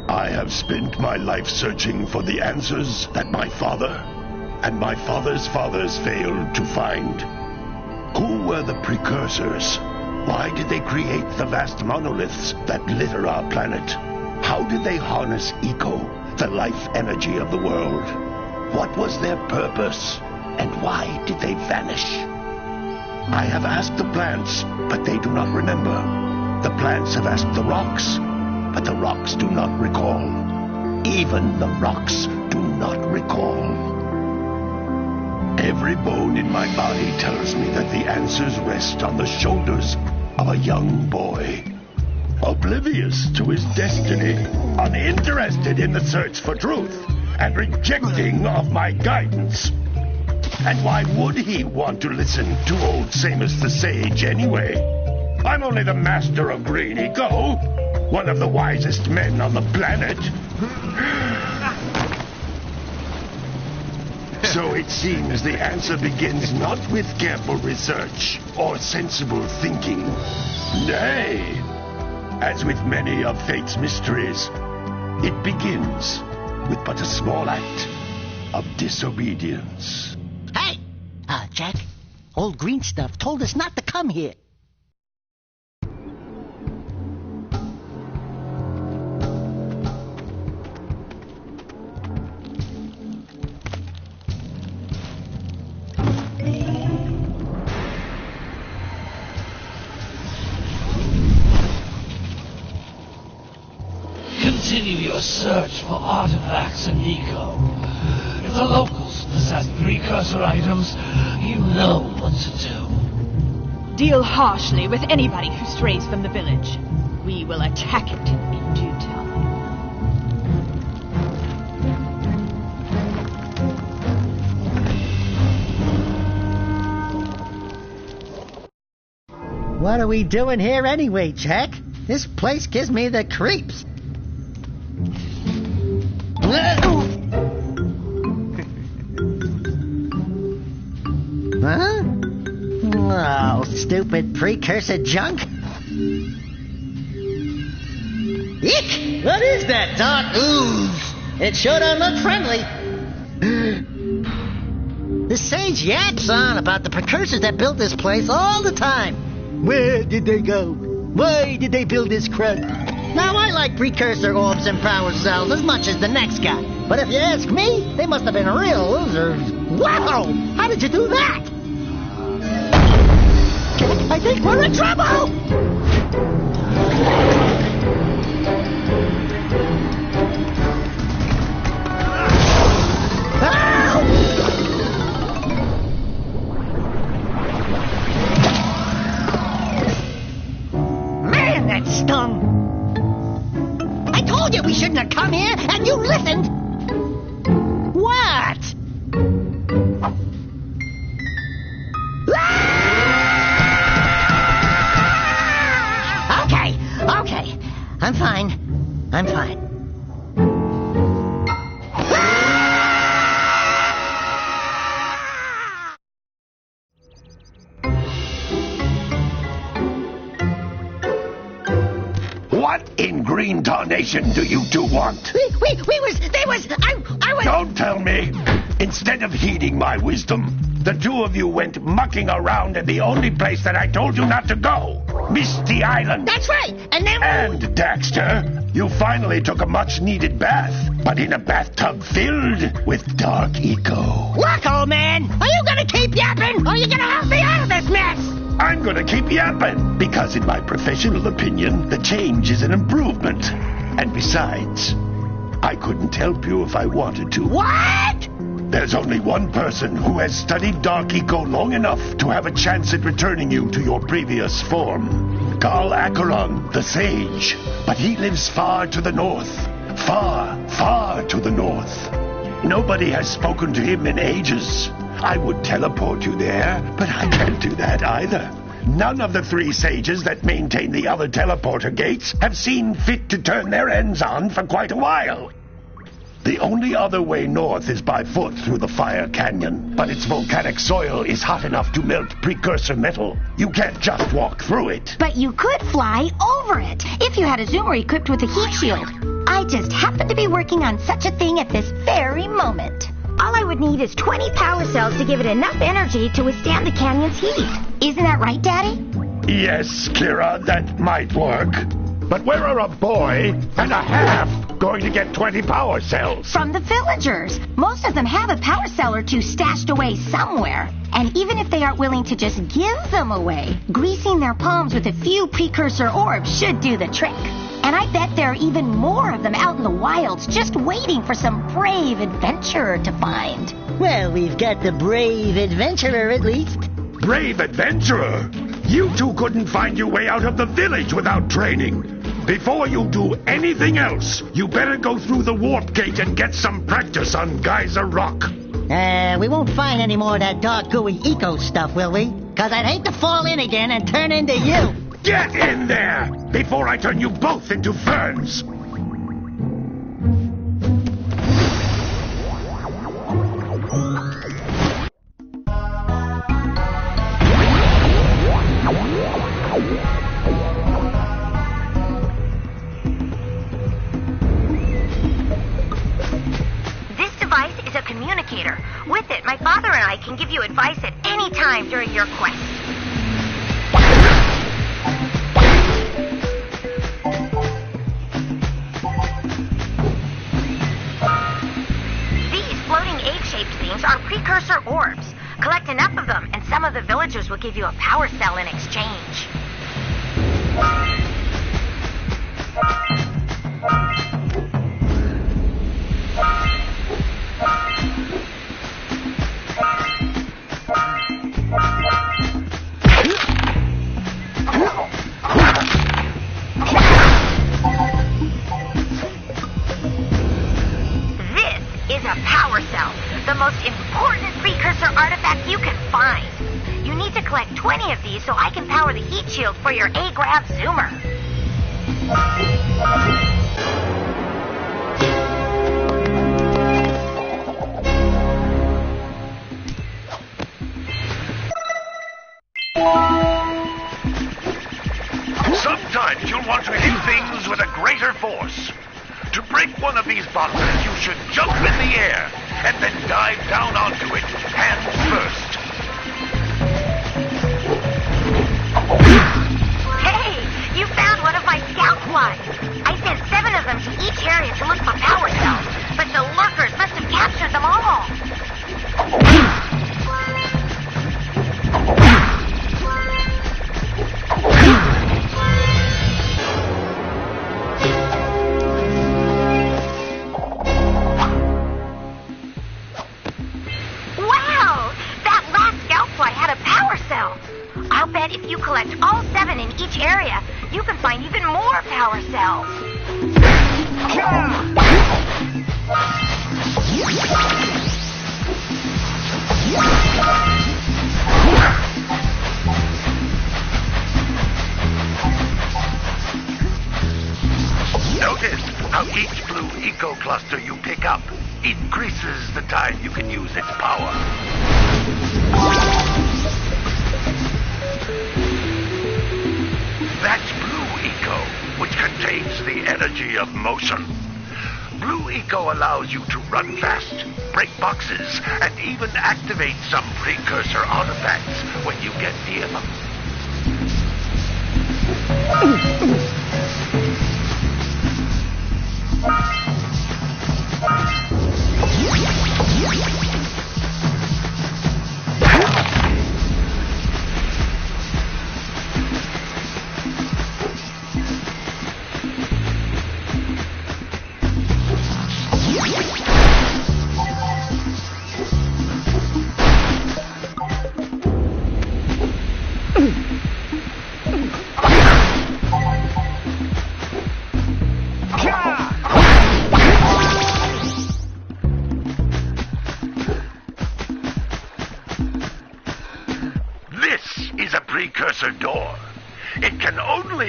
I have spent my life searching for the answers that my father and my father's fathers failed to find. Who were the precursors? Why did they create the vast monoliths that litter our planet? How did they harness eco, the life energy of the world? What was their purpose? And why did they vanish? I have asked the plants, but they do not remember. The plants have asked the rocks, but the rocks do not recall. Even the rocks do not recall. Every bone in my body tells me that the answers rest on the shoulders of a young boy. Oblivious to his destiny, uninterested in the search for truth, and rejecting of my guidance. And why would he want to listen to old Samus the Sage anyway? I'm only the master of green eco, one of the wisest men on the planet. So it seems the answer begins not with careful research or sensible thinking. Nay, as with many of fate's mysteries, it begins with but a small act of disobedience. Hey! Jack, old green stuff told us not to come here. Continue your search for artifacts and eco. If the locals possess precursor items, you know what to do. Deal harshly with anybody who strays from the village. We will attack it in due time. What are we doing here anyway, Jack? This place gives me the creeps. Huh? Oh, stupid precursor junk. Eek! What is that dark ooze? It sure don't look friendly. The sage yaps on about the precursors that built this place all the time. Where did they go? Why did they build this crud? Now, I like precursor orbs and power cells as much as the next guy. But if you ask me, they must have been real losers. Wow! How did you do that? I think we're in trouble! Man, that stung! I told you we shouldn't have come here, and you listened! What? Okay. I'm fine. What in green tarnation do you two want? I was... Don't tell me! Instead of heeding my wisdom, the two of you went mucking around in the only place that I told you not to go. Misty Island. That's right, and then... And, Daxter, you finally took a much-needed bath, but in a bathtub filled with dark eco. Look, old man, are you gonna keep yapping, or are you gonna help me out of this mess? I'm gonna keep yapping, because in my professional opinion, the change is an improvement. And besides, I couldn't help you if I wanted to. What? There's only one person who has studied Dark Eco long enough to have a chance at returning you to your previous form. Carl Acheron, the Sage. But he lives far to the north. Far, far to the north. Nobody has spoken to him in ages. I would teleport you there, but I can't do that either. None of the three sages that maintain the other teleporter gates have seen fit to turn their ends on for quite a while. The only other way north is by foot through the Fire Canyon, but its volcanic soil is hot enough to melt precursor metal. You can't just walk through it. But you could fly over it if you had a zoomer equipped with a heat shield. I just happen to be working on such a thing at this very moment. All I would need is 20 power cells to give it enough energy to withstand the canyon's heat. Isn't that right, Daddy? Yes, Kira, that might work. But where are a boy and a half going to get 20 power cells? From the villagers. Most of them have a power cell or two stashed away somewhere. And even if they aren't willing to just give them away, greasing their palms with a few precursor orbs should do the trick. And I bet there are even more of them out in the wilds just waiting for some brave adventurer to find. Well, we've got the brave adventurer at least. Brave adventurer? You two couldn't find your way out of the village without training. Before you do anything else, you better go through the warp gate and get some practice on Geyser Rock. We won't find any more of that dark gooey eco stuff, will we? 'Cause I'd hate to fall in again and turn into you. Get in there before I turn you both into ferns. This device is a communicator. With it, my father and I can give you advice at any time during your quest. These floating egg-shaped things are precursor orbs. Collect enough of them, and some of the villagers will give you a power cell in exchange. The most important precursor artifact you can find. You need to collect 20 of these so I can power the heat shield for your A-Grab zoomer. Sometimes you'll want to hit things with a greater force. To break one of these boxes, you should jump in the air and then dive down onto it, hands first. Hey, you found one of my scout flies. I sent 7 of them to each area to look for power cells, but the lurkers must have captured them all. I'll bet if you collect all 7 in each area, you can find even more power cells. Notice how each blue eco cluster you pick up increases the time you can use its power. That's Blue Eco, which contains the energy of motion. Blue Eco allows you to run fast, break boxes, and even activate some precursor artifacts when you get near them.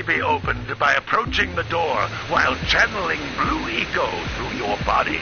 only be opened by approaching the door while channeling blue eco through your body.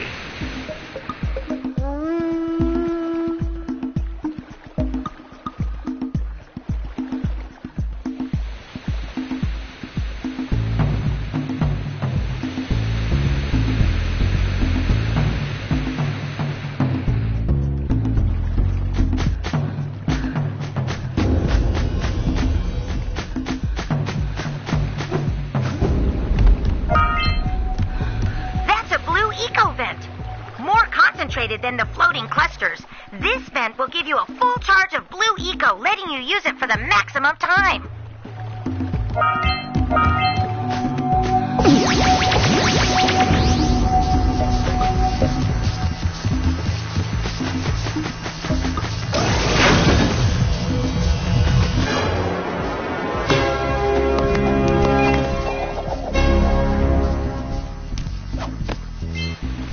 Than the floating clusters. This vent will give you a full charge of blue eco, letting you use it for the maximum time.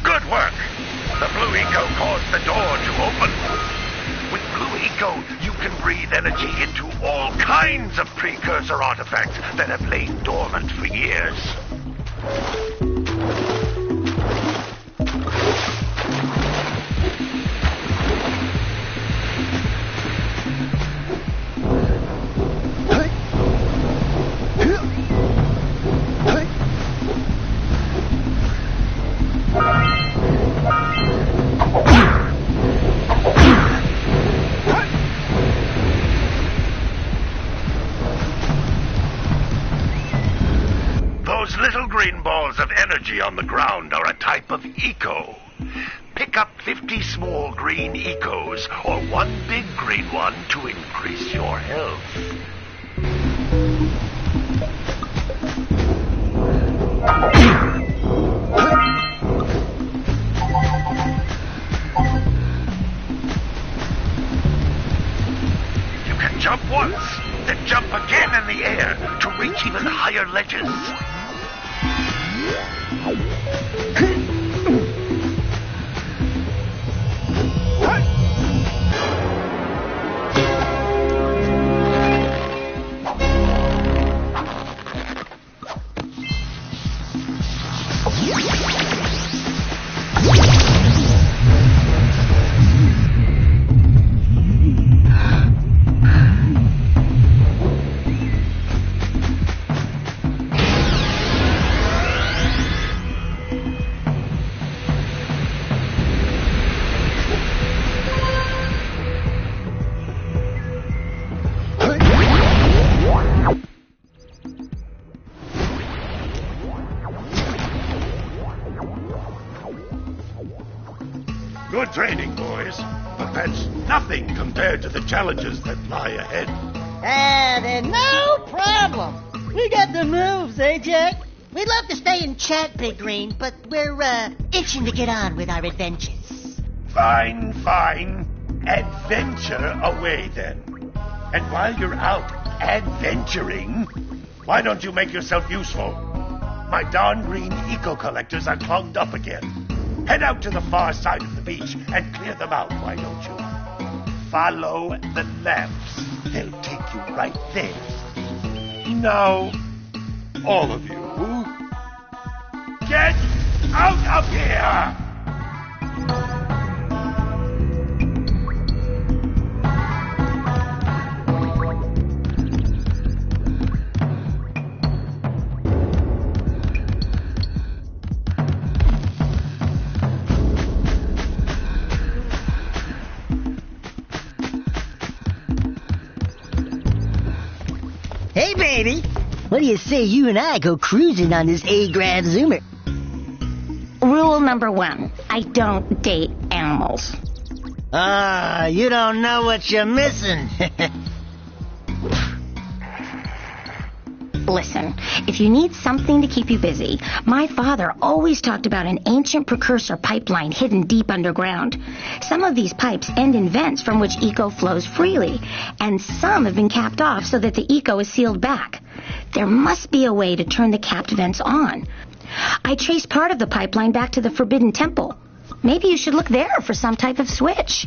Good work. The blue eco caused the door to open. With blue eco, you can breathe energy into all kinds of precursor artifacts that have lain dormant for years. Those little green balls of energy on the ground are a type of eco. Pick up 50 small green ecos or one big green one to increase your health. You can jump once, then jump again in the air to reach even higher ledges. Good training, boys, but that's nothing compared to the challenges that lie ahead. Then no problem. We got the moves, eh, Jack? We'd love to stay and chat, Big Green, but we're, itching to get on with our adventures. Fine. Adventure away, then. And while you're out adventuring, why don't you make yourself useful? My darn green eco-collectors are clogged up again. Head out to the far side of the beach and clear them out, why don't you? Follow the lamps. They'll take you right there. Now, all of you, get out of here! Hey, baby. What do you say you and I go cruising on this A-Grand Zoomer? Rule number 1, I don't date animals. You don't know what you're missing. Listen, if you need something to keep you busy, my father always talked about an ancient precursor pipeline hidden deep underground. Some of these pipes end in vents from which eco flows freely, and some have been capped off so that the eco is sealed back. There must be a way to turn the capped vents on. I traced part of the pipeline back to the Forbidden Temple. Maybe you should look there for some type of switch.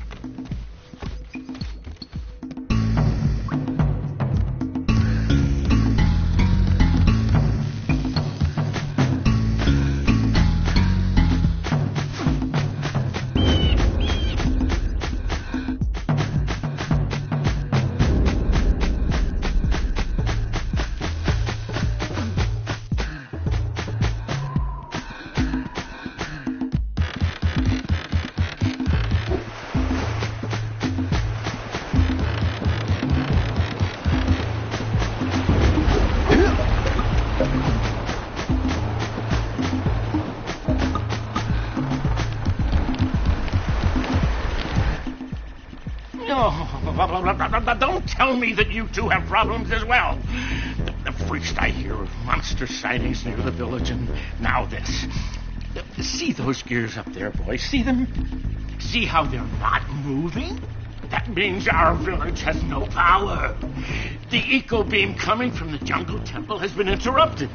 Don't tell me that you two have problems as well. First I hear of monster sightings near the village, and now this. See those gears up there, boys? See them? See how they're not moving? That means our village has no power. The eco beam coming from the jungle temple has been interrupted.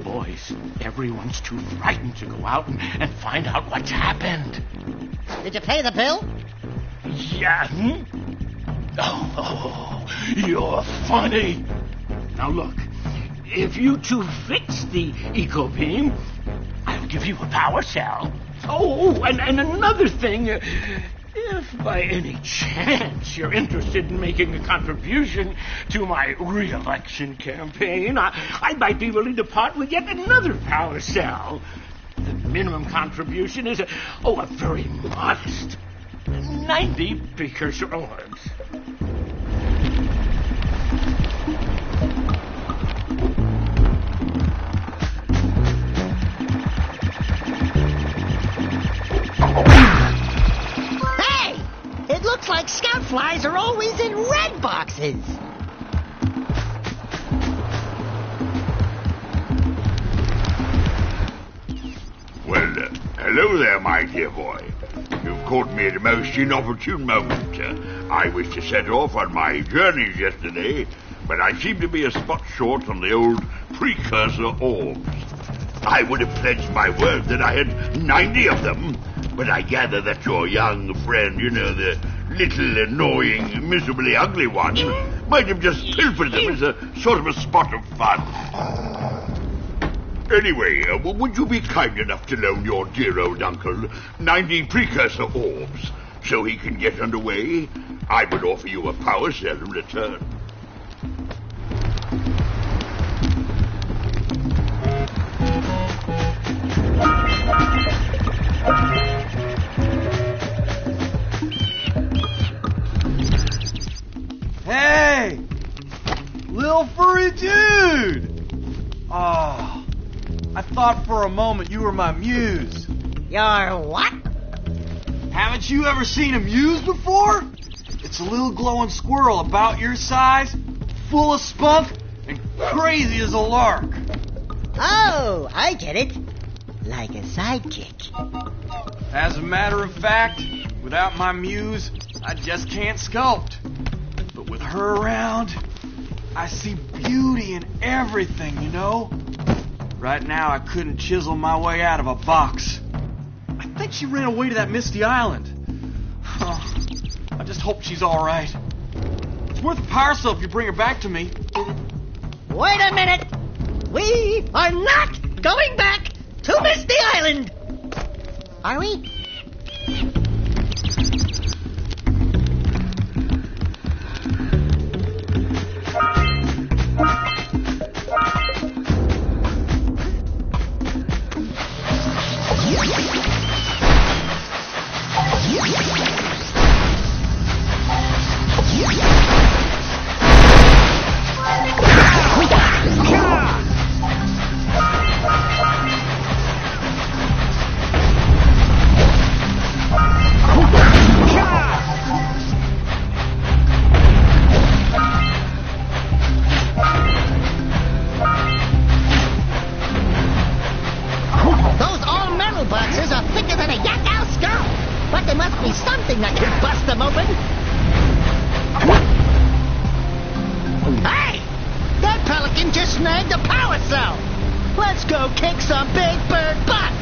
Boys, everyone's too frightened to go out and find out what's happened. Did you pay the bill? Yeah. Oh, you're funny. Now look, if you two fix the eco beam, I'll give you a power cell. Oh, and another thing, if by any chance you're interested in making a contribution to my re-election campaign, I might be willing to part with yet another power cell. The minimum contribution is a very modest 90 precursor orbs. It looks like scout flies are always in red boxes. Well, hello there, my dear boy. You've caught me at a most inopportune moment. I was to set off on my journeys yesterday, but I seem to be a spot short on the old precursor orbs. I would have pledged my word that I had 90 of them, but I gather that your young friend, the little annoying, miserably ugly one, might have just pilfered them as a sort of a spot of fun. Anyway, would you be kind enough to loan your dear old uncle 90 precursor orbs so he can get underway? I would offer you a power cell in return. Hey! Little furry dude! Oh, I thought for a moment you were my muse. Your what? Haven't you ever seen a muse before? It's a little glowing squirrel about your size, full of spunk, and crazy as a lark. Oh, I get it. Like a sidekick. As a matter of fact, without my muse, I just can't sculpt. But with her around, I see beauty in everything, Right now, I couldn't chisel my way out of a box. I think she ran away to that misty island. I just hope she's all right. It's worth a power cell if you bring her back to me. Wait a minute! We are not going back to Misty Island! Are we? But there must be something that can bust them open. Hey! That pelican just snagged a power cell. Let's go kick some big bird butt.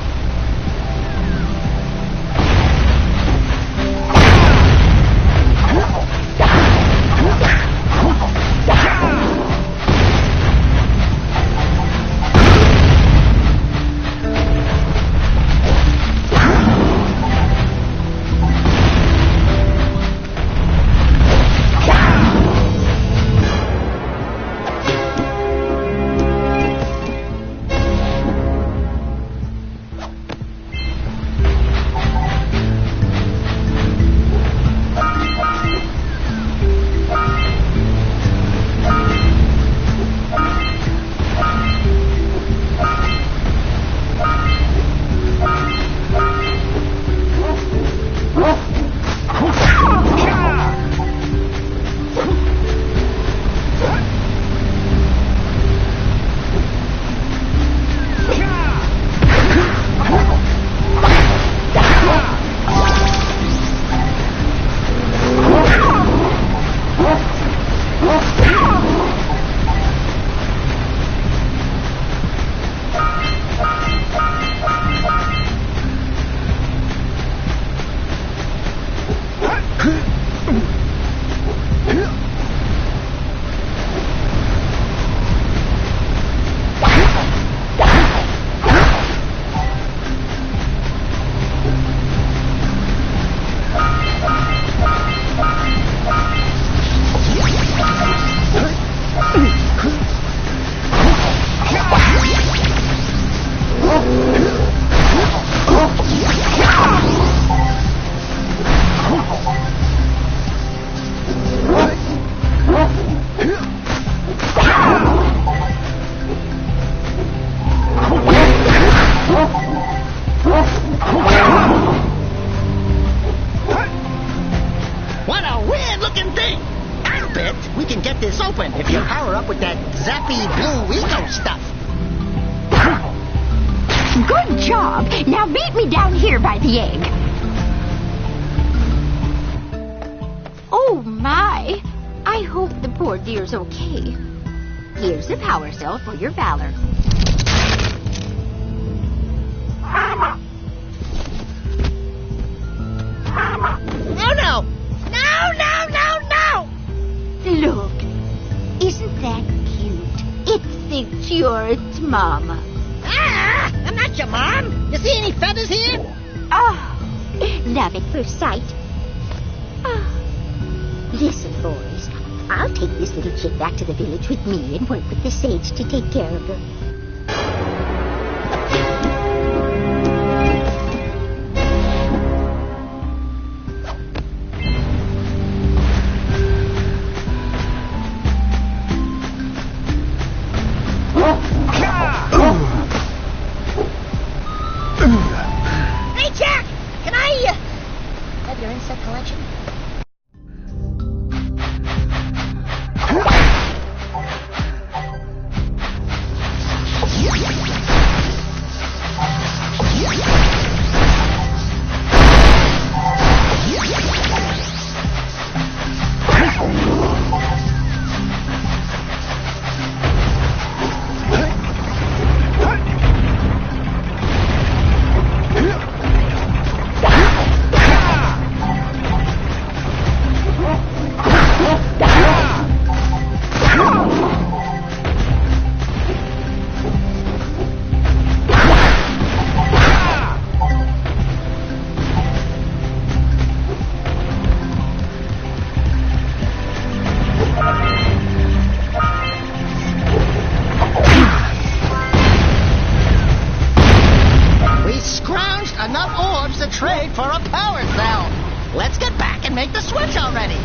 Good job. Now meet me down here by the egg. Oh, my. I hope the poor dear's okay. Here's a power cell for your valor. No, no! No, no, no, no! Look, isn't that cute? It thinks you're its mama. Ah! I'm not your mom! You see any feathers here? Oh, love at first sight. Oh. Listen, boys, I'll take this little chick back to the village with me and work with the sage to take care of her. Hey, Jack! Can I, have your insect collection? Enough orbs to trade for a power cell. Let's get back and make the switch already.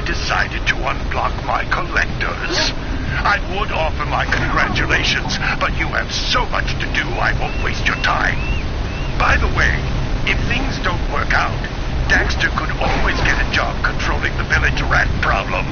Decided to unblock my collectors. I would offer my congratulations, but you have so much to do, I won't waste your time. By the way, if things don't work out, Daxter could always get a job controlling the village rat problem.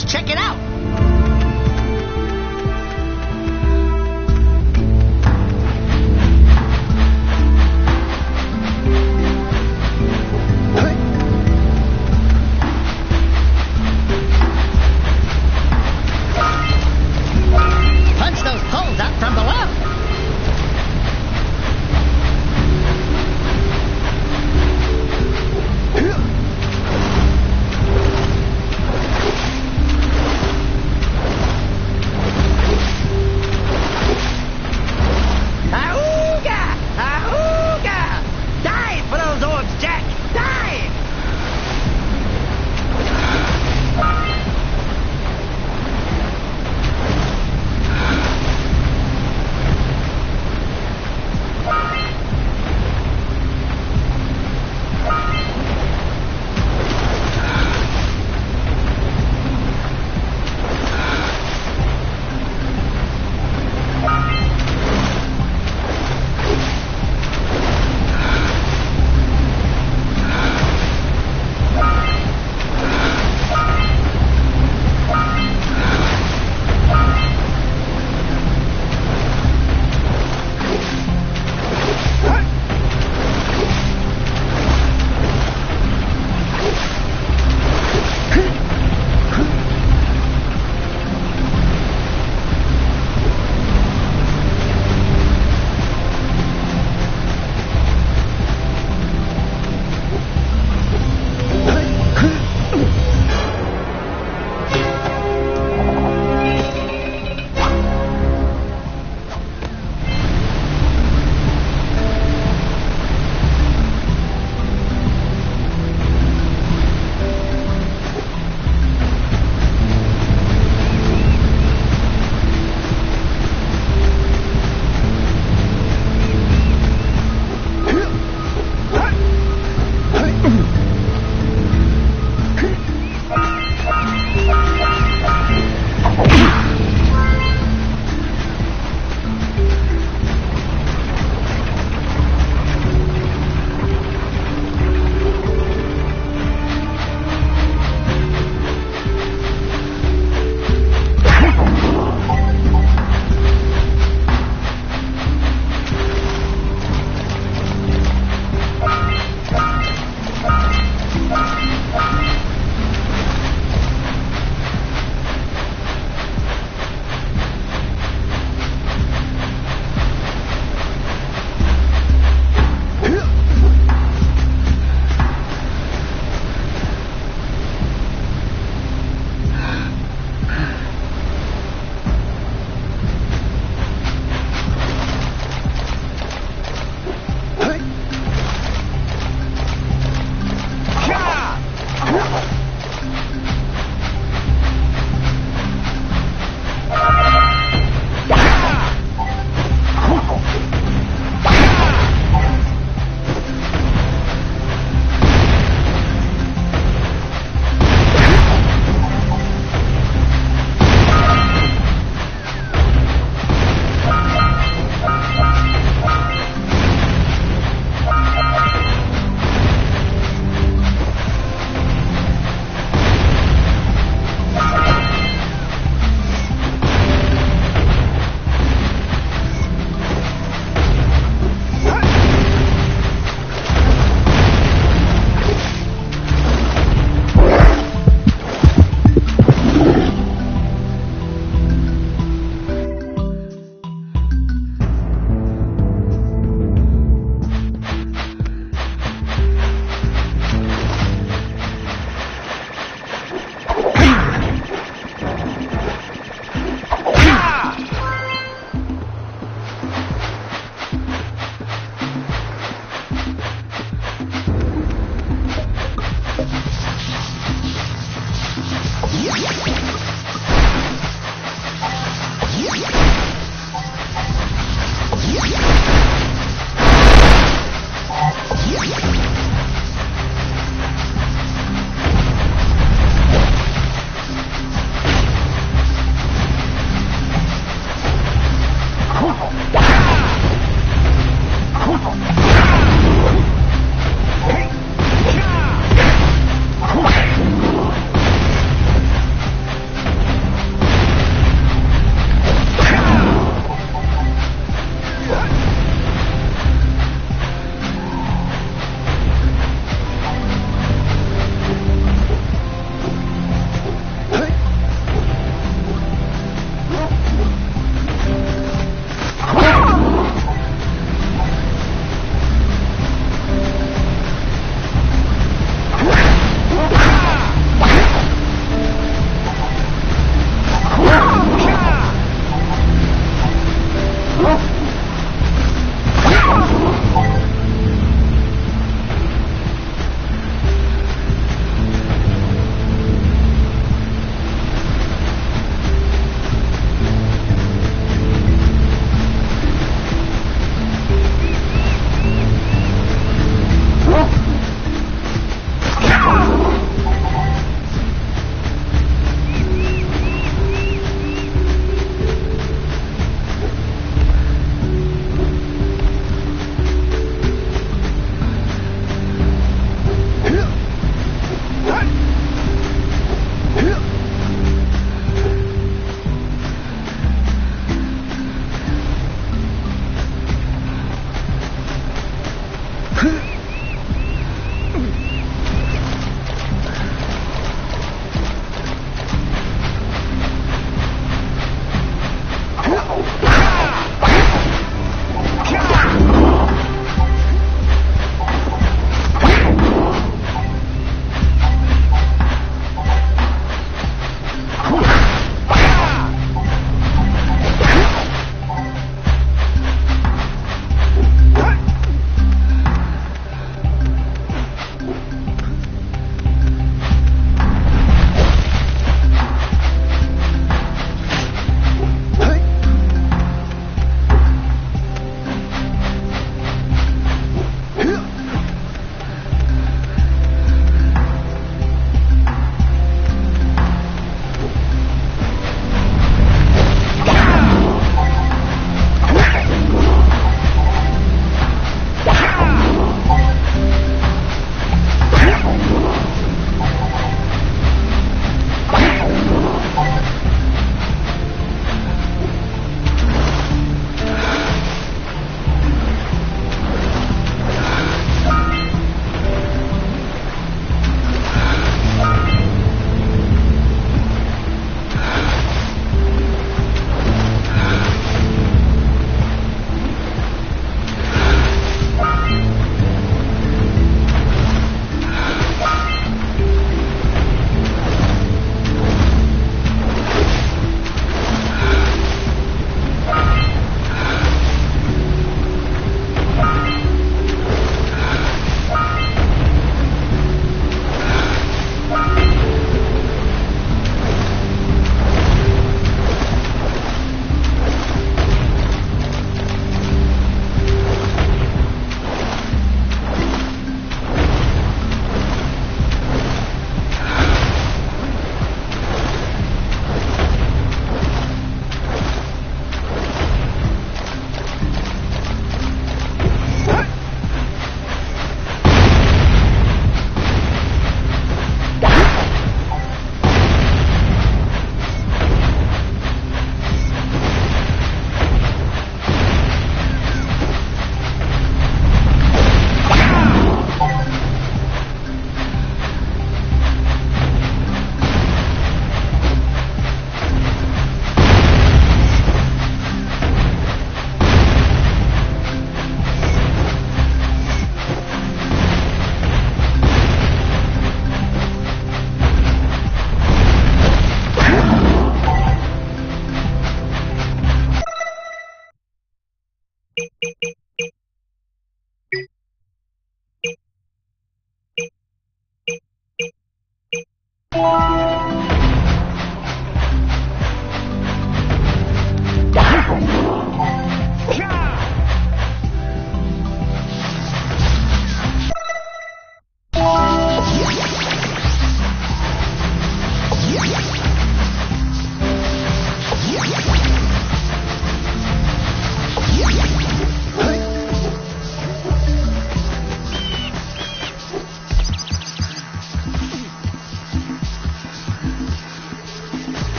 Let's check it out. Punch those poles out from below.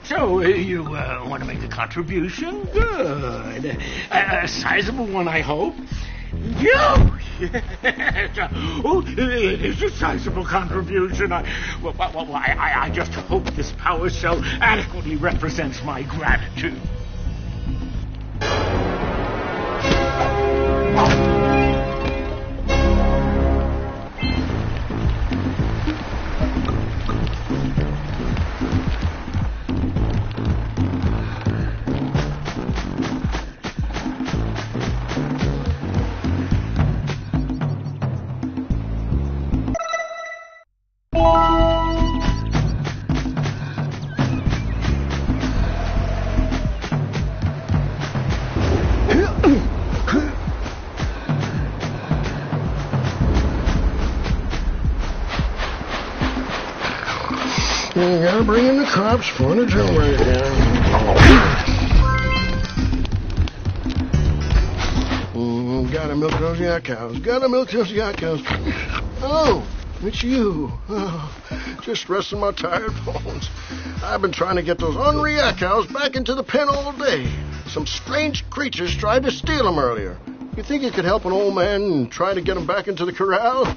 So, you want to make a contribution? Good. A sizable one, I hope. Yes. Oh, it is a sizable contribution. I just hope this power cell adequately represents my gratitude. You gotta bring in the cops for the generator. Gotta milk those yak cows. Gotta milk those yak cows. Oh, it's you. Oh, just resting my tired bones. I've been trying to get those ornery yak cows back into the pen all day. Some strange creatures tried to steal them earlier. You think you could help an old man and try to get them back into the corral?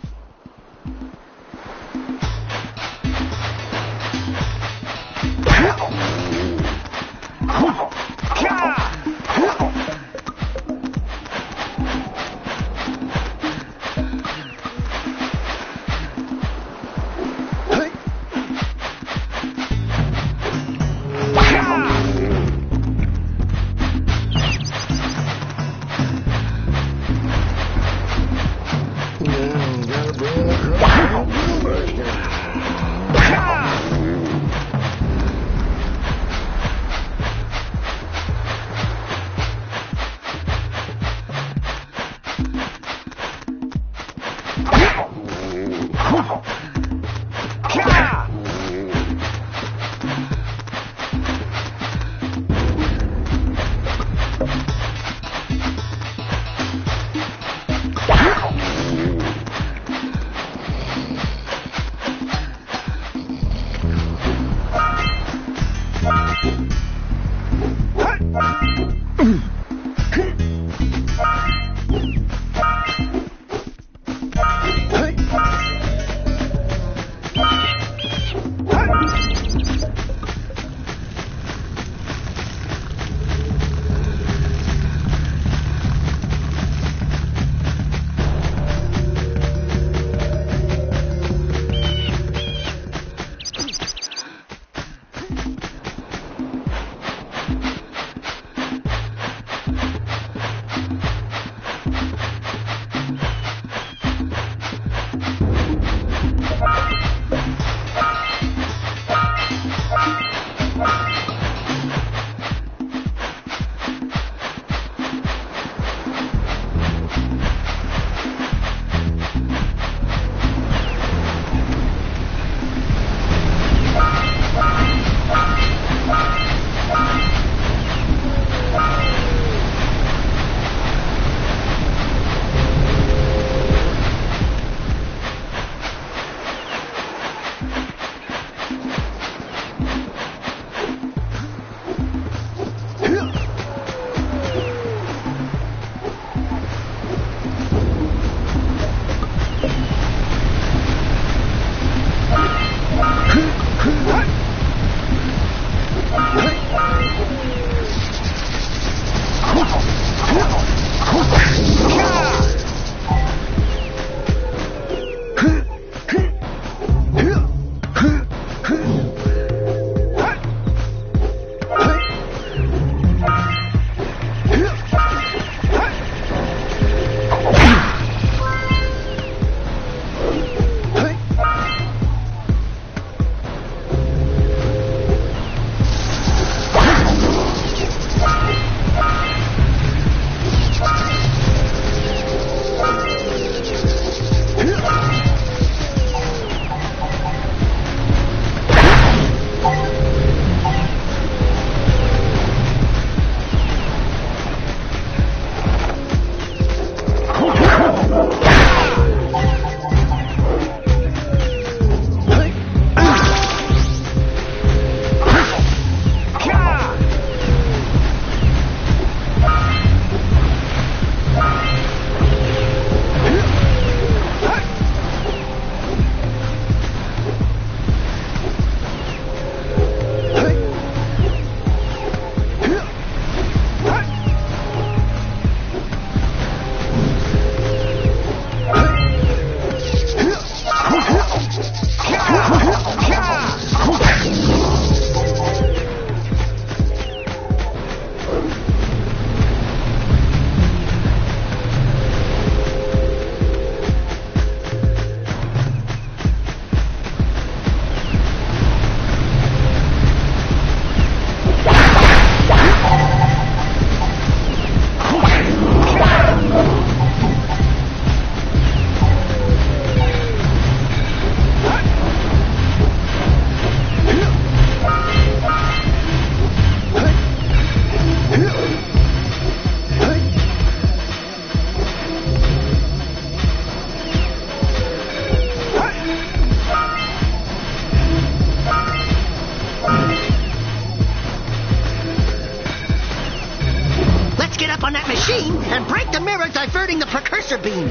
on that machine and break the mirror diverting the precursor beam.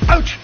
Ouch!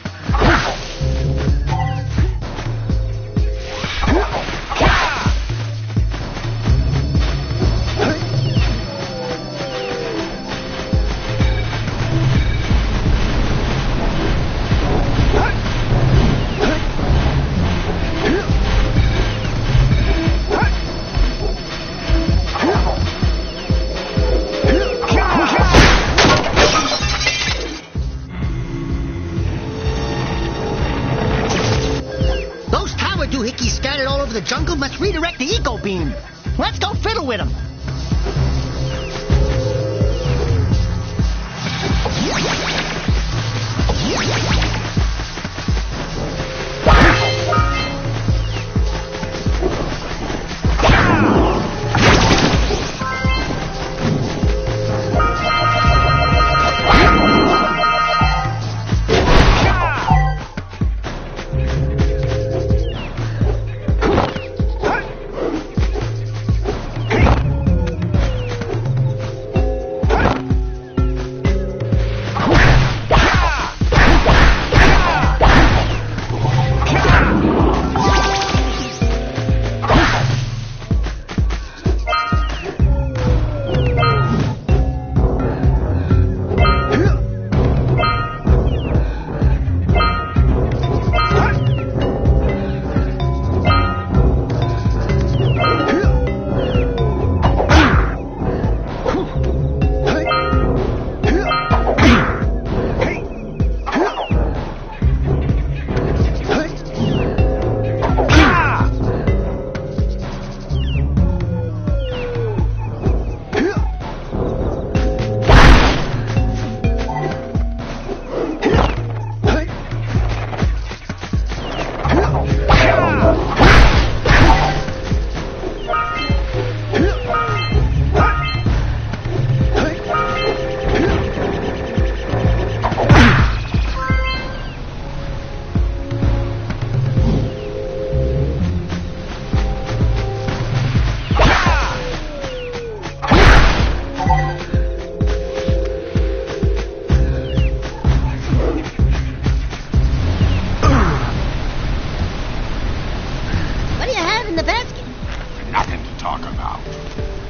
Doohickeys scattered all over the jungle must redirect the eco beam. Let's go fiddle with them.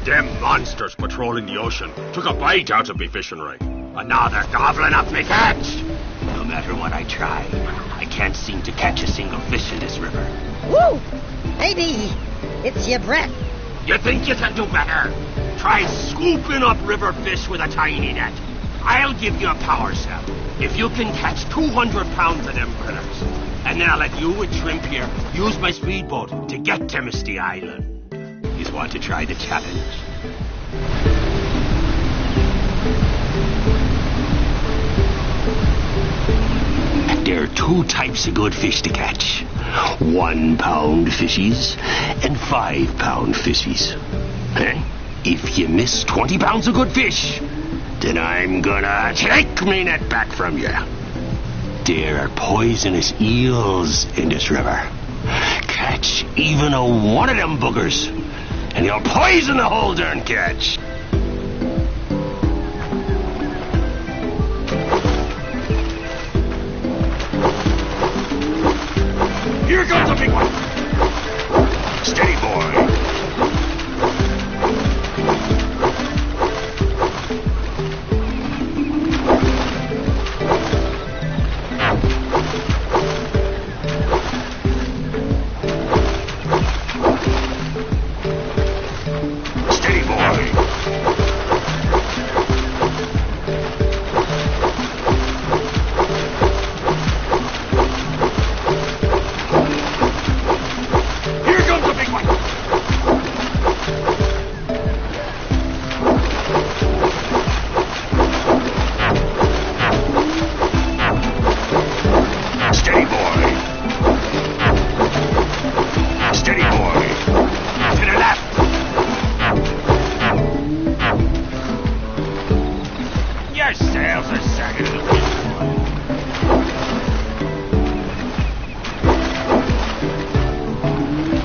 Them monsters patrolling the ocean took a bite out of me fishing rig. And now they're gobbling up me catch. No matter what I try, I can't seem to catch a single fish in this river. Woo! Maybe it's your breath. You think you can do better? Try scooping up river fish with a tiny net. I'll give you a power cell if you can catch 200 pounds of them critters. And then I'll let you and Shrimp here use my speedboat to get to Misty Island. You want to try the challenge? There are two types of good fish to catch. 1 pound fishies and 5 pound fishies. If you miss 20 pounds of good fish, then I'm gonna take my net back from you. There are poisonous eels in this river. Catch even one of them boogers, and you'll poison the whole darn catch. Here comes the big one. Steady, boy.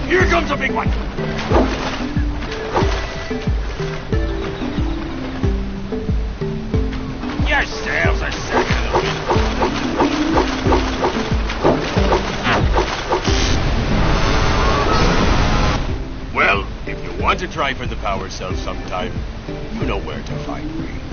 Here comes a big one. my sails are set to the wind. Well, if you want to try for the power cell sometime, you know where to find me.